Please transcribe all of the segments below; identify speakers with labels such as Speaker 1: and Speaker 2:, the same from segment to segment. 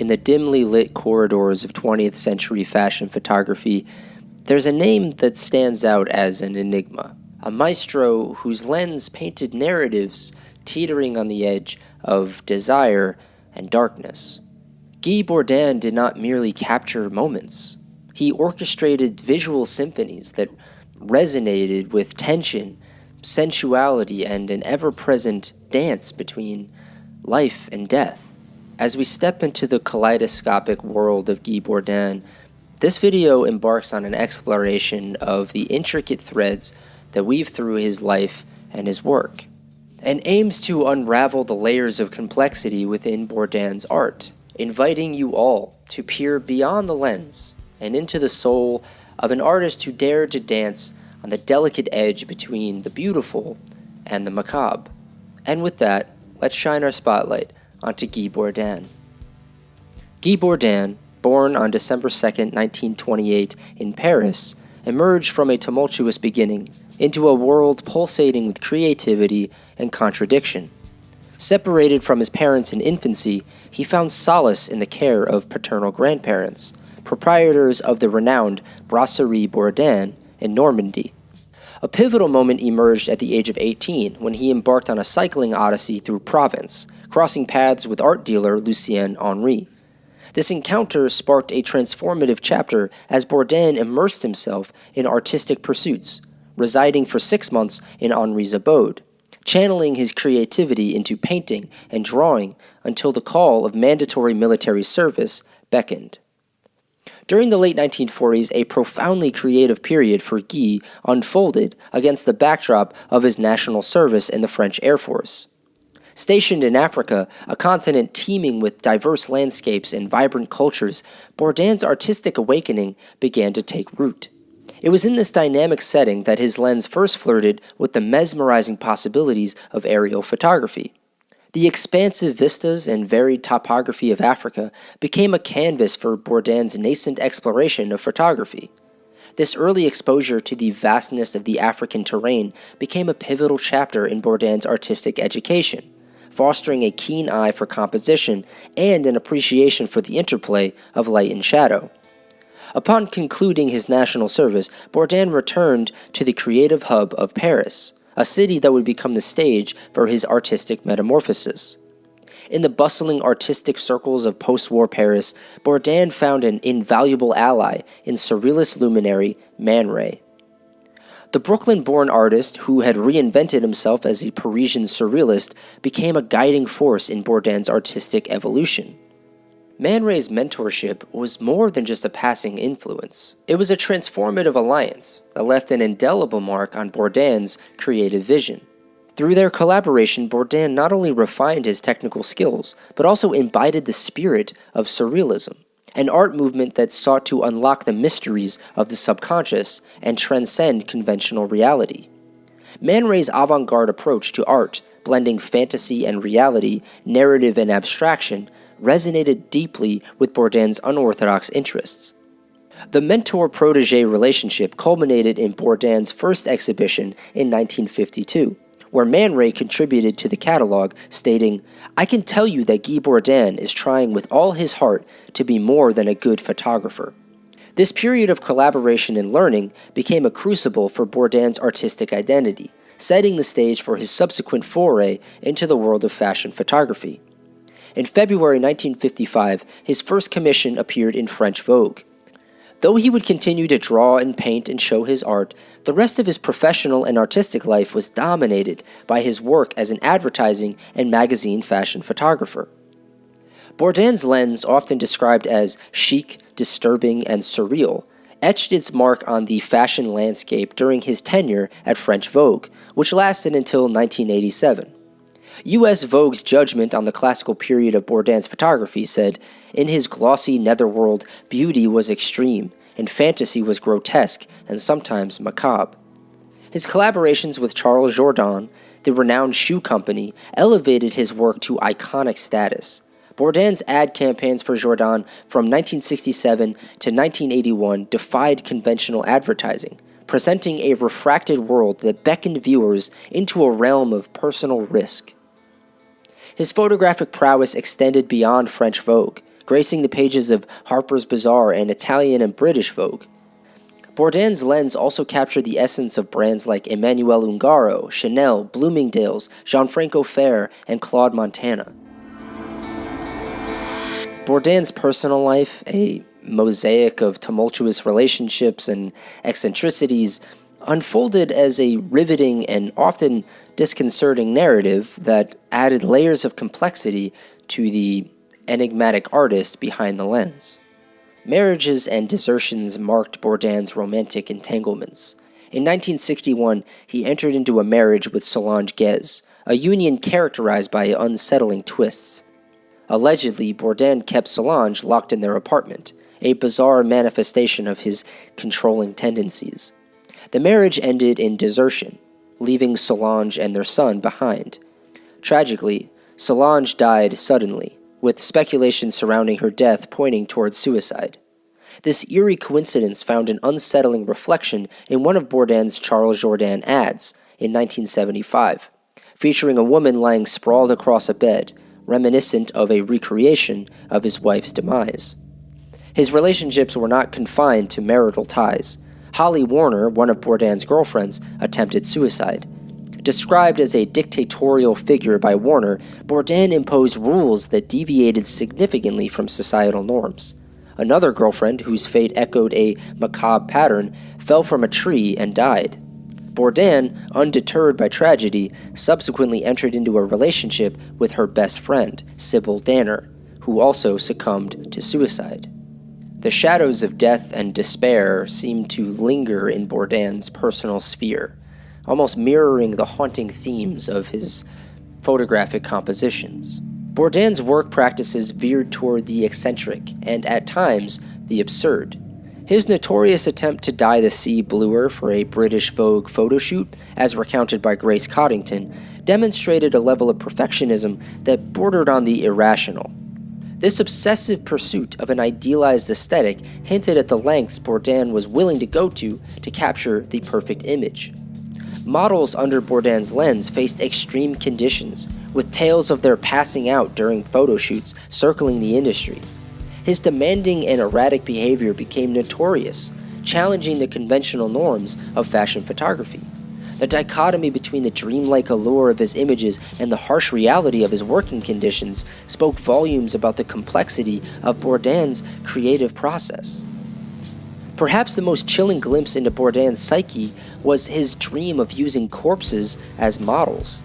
Speaker 1: in the dimly lit corridors of 20th century fashion photography, there's a name that stands out as an enigma. A maestro whose lens painted narratives teetering on the edge of desire and darkness. Guy Bourdin did not merely capture moments. He orchestrated visual symphonies that resonated with tension, sensuality, and an ever-present dance between life and death. As we step into the kaleidoscopic world of Guy Bourdin, this video embarks on an exploration of the intricate threads that weave through his life and his work, and aims to unravel the layers of complexity within Bourdin's art, inviting you all to peer beyond the lens and into the soul of an artist who dared to dance on the delicate edge between the beautiful and the macabre. And with that, let's shine our spotlight onto Guy Bourdin. Guy Bourdin, born on December 2nd, 1928 in Paris, emerged from a tumultuous beginning into a world pulsating with creativity and contradiction. Separated from his parents in infancy, he found solace in the care of paternal grandparents, proprietors of the renowned Brasserie Bourdin in Normandy. A pivotal moment emerged at the age of 18 when he embarked on a cycling odyssey through Provence, crossing paths with art dealer Lucien Henry. This encounter sparked a transformative chapter as Bourdin immersed himself in artistic pursuits, residing for 6 months in Henry's abode, channeling his creativity into painting and drawing until the call of mandatory military service beckoned. During the late 1940s, a profoundly creative period for Guy unfolded against the backdrop of his national service in the French Air Force. Stationed in Africa, a continent teeming with diverse landscapes and vibrant cultures, Bourdin's artistic awakening began to take root. It was in this dynamic setting that his lens first flirted with the mesmerizing possibilities of aerial photography. The expansive vistas and varied topography of Africa became a canvas for Bourdin's nascent exploration of photography. This early exposure to the vastness of the African terrain became a pivotal chapter in Bourdin's artistic education, fostering a keen eye for composition and an appreciation for the interplay of light and shadow. Upon concluding his national service, Bourdin returned to the creative hub of Paris, a city that would become the stage for his artistic metamorphosis. In the bustling artistic circles of post-war Paris, Bourdin found an invaluable ally in surrealist luminary Man Ray. The Brooklyn-born artist, who had reinvented himself as a Parisian surrealist, became a guiding force in Bourdin's artistic evolution. Man Ray's mentorship was more than just a passing influence. It was a transformative alliance that left an indelible mark on Bourdin's creative vision. Through their collaboration, Bourdin not only refined his technical skills, but also imbibed the spirit of surrealism, an art movement that sought to unlock the mysteries of the subconscious and transcend conventional reality. Man Ray's avant-garde approach to art, blending fantasy and reality, narrative and abstraction, resonated deeply with Bourdin's unorthodox interests. The mentor-protege relationship culminated in Bourdin's first exhibition in 1952, where Man Ray contributed to the catalog, stating, "I can tell you that Guy Bourdin is trying with all his heart to be more than a good photographer." This period of collaboration and learning became a crucible for Bourdin's artistic identity, setting the stage for his subsequent foray into the world of fashion photography. In February 1955, his first commission appeared in French Vogue. Though he would continue to draw and paint and show his art, the rest of his professional and artistic life was dominated by his work as an advertising and magazine fashion photographer. Bourdin's lens, often described as chic, disturbing, and surreal, etched its mark on the fashion landscape during his tenure at French Vogue, which lasted until 1987. U.S. Vogue's judgment on the classical period of Bourdin's photography said, "In his glossy netherworld, beauty was extreme, and fantasy was grotesque and sometimes macabre." His collaborations with Charles Jourdan, the renowned shoe company, elevated his work to iconic status. Bourdin's ad campaigns for Jourdan from 1967 to 1981 defied conventional advertising, presenting a refracted world that beckoned viewers into a realm of personal risk. His photographic prowess extended beyond French Vogue, gracing the pages of Harper's Bazaar and Italian and British Vogue. Bourdin's lens also captured the essence of brands like Emmanuel Ungaro, Chanel, Bloomingdale's, Gianfranco Fair, and Claude Montana. Bourdin's personal life, a mosaic of tumultuous relationships and eccentricities, unfolded as a riveting and often disconcerting narrative that added layers of complexity to the enigmatic artist behind the lens. Marriages and desertions marked Bourdin's romantic entanglements. In 1961, he entered into a marriage with Solange Guez, a union characterized by unsettling twists. Allegedly, Bourdin kept Solange locked in their apartment, a bizarre manifestation of his controlling tendencies. The marriage ended in desertion, leaving Solange and their son behind. Tragically, Solange died suddenly, with speculation surrounding her death pointing towards suicide. This eerie coincidence found an unsettling reflection in one of Bourdin's Charles Jourdan ads in 1975, featuring a woman lying sprawled across a bed, reminiscent of a recreation of his wife's demise. His relationships were not confined to marital ties. Holly Warner, one of Bourdin's girlfriends, attempted suicide. Described as a dictatorial figure by Warner, Bourdin imposed rules that deviated significantly from societal norms. Another girlfriend, whose fate echoed a macabre pattern, fell from a tree and died. Bourdin, undeterred by tragedy, subsequently entered into a relationship with her best friend, Sybil Danner, who also succumbed to suicide. The shadows of death and despair seemed to linger in Bourdin's personal sphere, almost mirroring the haunting themes of his photographic compositions. Bourdin's work practices veered toward the eccentric and, at times, the absurd. His notorious attempt to dye the sea bluer for a British Vogue photoshoot, as recounted by Grace Coddington, demonstrated a level of perfectionism that bordered on the irrational. This obsessive pursuit of an idealized aesthetic hinted at the lengths Bourdin was willing to go to capture the perfect image. Models under Bourdin's lens faced extreme conditions, with tales of their passing out during photo shoots circling the industry. His demanding and erratic behavior became notorious, challenging the conventional norms of fashion photography. The dichotomy between the dreamlike allure of his images and the harsh reality of his working conditions spoke volumes about the complexity of Bourdin's creative process. Perhaps the most chilling glimpse into Bourdin's psyche was his dream of using corpses as models.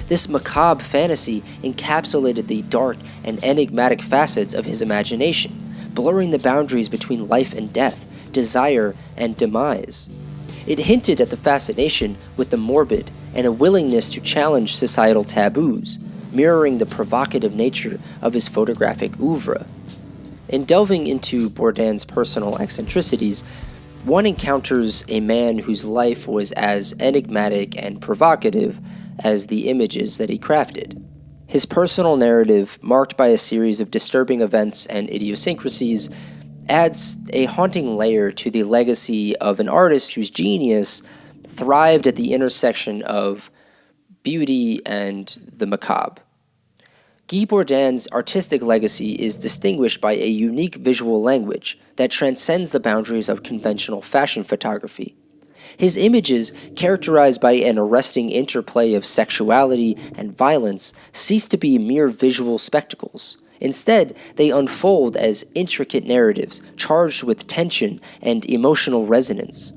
Speaker 1: This macabre fantasy encapsulated the dark and enigmatic facets of his imagination, blurring the boundaries between life and death, desire and demise. It hinted at the fascination with the morbid and a willingness to challenge societal taboos, mirroring the provocative nature of his photographic oeuvre. In delving into Bourdin's personal eccentricities, one encounters a man whose life was as enigmatic and provocative as the images that he crafted. His personal narrative, marked by a series of disturbing events and idiosyncrasies, adds a haunting layer to the legacy of an artist whose genius thrived at the intersection of beauty and the macabre. Guy Bourdin's artistic legacy is distinguished by a unique visual language that transcends the boundaries of conventional fashion photography. His images, characterized by an arresting interplay of sexuality and violence, cease to be mere visual spectacles. Instead, they unfold as intricate narratives charged with tension and emotional resonance.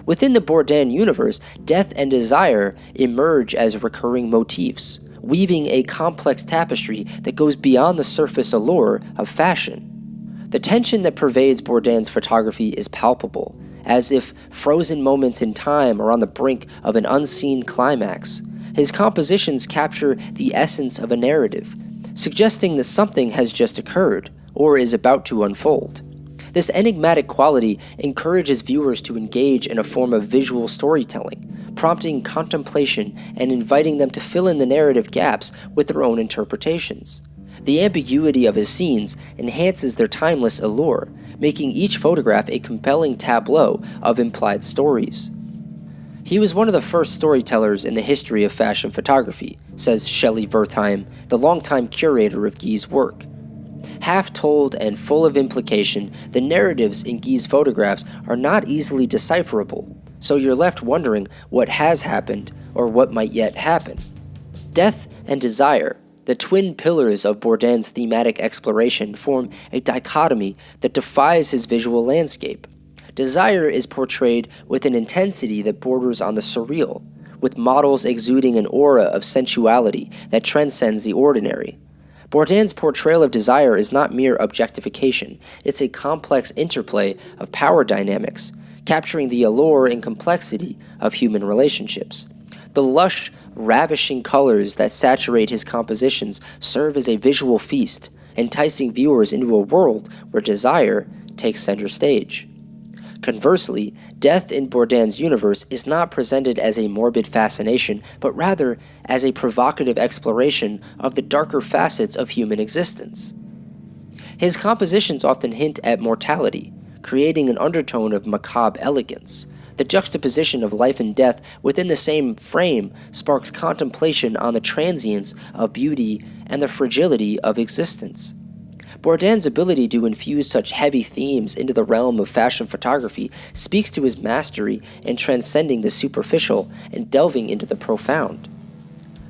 Speaker 1: Within the Bourdin universe, death and desire emerge as recurring motifs, weaving a complex tapestry that goes beyond the surface allure of fashion. The tension that pervades Bourdin's photography is palpable, as if frozen moments in time are on the brink of an unseen climax. His compositions capture the essence of a narrative, suggesting that something has just occurred, or is about to unfold. This enigmatic quality encourages viewers to engage in a form of visual storytelling, prompting contemplation and inviting them to fill in the narrative gaps with their own interpretations. The ambiguity of his scenes enhances their timeless allure, making each photograph a compelling tableau of implied stories. He was one of the first storytellers in the history of fashion photography, says Shelley Wertheim, the longtime curator of Guy's work. Half-told and full of implication, the narratives in Guy's photographs are not easily decipherable, so you're left wondering what has happened or what might yet happen. Death and desire, the twin pillars of Bourdin's thematic exploration, form a dichotomy that defies his visual landscape. Desire is portrayed with an intensity that borders on the surreal, with models exuding an aura of sensuality that transcends the ordinary. Bourdin's portrayal of desire is not mere objectification, it's a complex interplay of power dynamics, capturing the allure and complexity of human relationships. The lush, ravishing colors that saturate his compositions serve as a visual feast, enticing viewers into a world where desire takes center stage. Conversely, death in Bourdin's universe is not presented as a morbid fascination, but rather as a provocative exploration of the darker facets of human existence. His compositions often hint at mortality, creating an undertone of macabre elegance. The juxtaposition of life and death within the same frame sparks contemplation on the transience of beauty and the fragility of existence. Bourdin's ability to infuse such heavy themes into the realm of fashion photography speaks to his mastery in transcending the superficial and delving into the profound.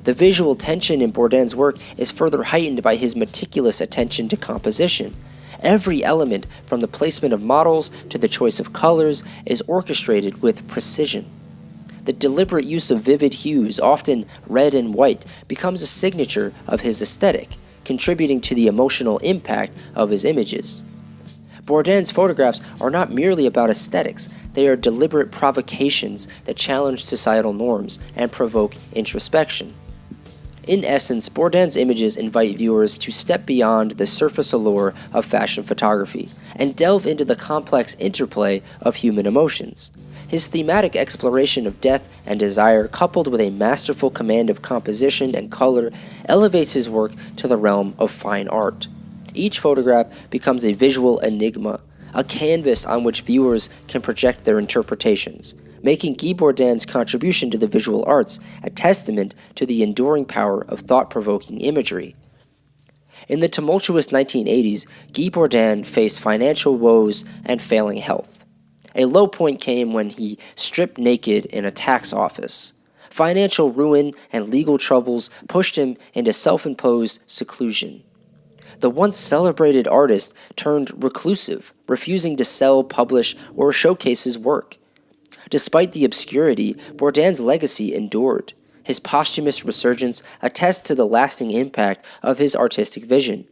Speaker 1: The visual tension in Bourdin's work is further heightened by his meticulous attention to composition. Every element, from the placement of models to the choice of colors, is orchestrated with precision. The deliberate use of vivid hues, often red and white, becomes a signature of his aesthetic, contributing to the emotional impact of his images. Bourdin's photographs are not merely about aesthetics, they are deliberate provocations that challenge societal norms and provoke introspection. In essence, Bourdin's images invite viewers to step beyond the surface allure of fashion photography and delve into the complex interplay of human emotions. His thematic exploration of death and desire, coupled with a masterful command of composition and color, elevates his work to the realm of fine art. Each photograph becomes a visual enigma, a canvas on which viewers can project their interpretations, making Guy Bourdin's contribution to the visual arts a testament to the enduring power of thought-provoking imagery. In the tumultuous 1980s, Guy Bourdin faced financial woes and failing health. A low point came when he stripped naked in a tax office. Financial ruin and legal troubles pushed him into self-imposed seclusion. The once celebrated artist turned reclusive, refusing to sell, publish, or showcase his work. Despite the obscurity, Bourdin's legacy endured. His posthumous resurgence attests to the lasting impact of his artistic vision.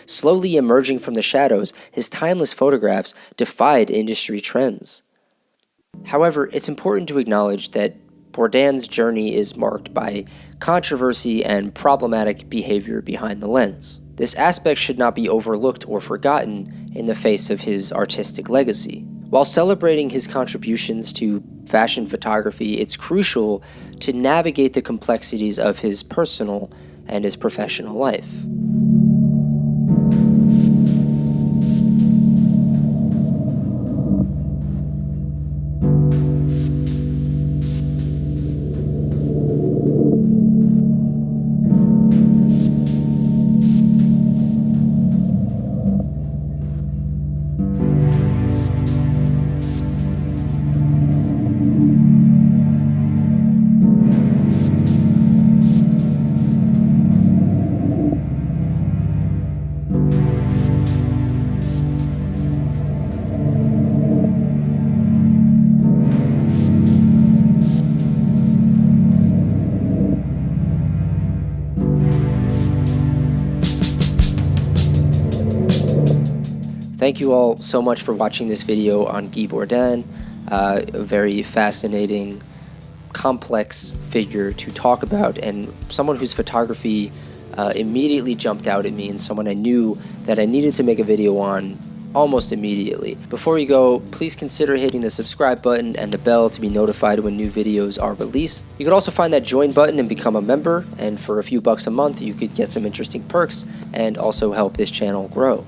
Speaker 1: Slowly emerging from the shadows, his timeless photographs defied industry trends. However, it's important to acknowledge that Bourdin's journey is marked by controversy and problematic behavior behind the lens. This aspect should not be overlooked or forgotten in the face of his artistic legacy. While celebrating his contributions to fashion photography, it's crucial to navigate the complexities of his personal and his professional life. Thank you all so much for watching this video on Guy Bourdin, a very fascinating, complex figure to talk about, and someone whose photography immediately jumped out at me, and someone I knew that I needed to make a video on almost immediately. Before you go, please consider hitting the subscribe button and the bell to be notified when new videos are released. You could also find that join button and become a member, and for a few bucks a month you could get some interesting perks and also help this channel grow.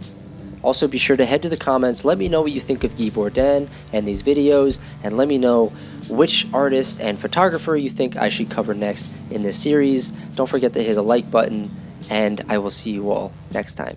Speaker 1: Also, be sure to head to the comments, let me know what you think of Guy Bourdin and these videos, and let me know which artist and photographer you think I should cover next in this series. Don't forget to hit the like button, and I will see you all next time.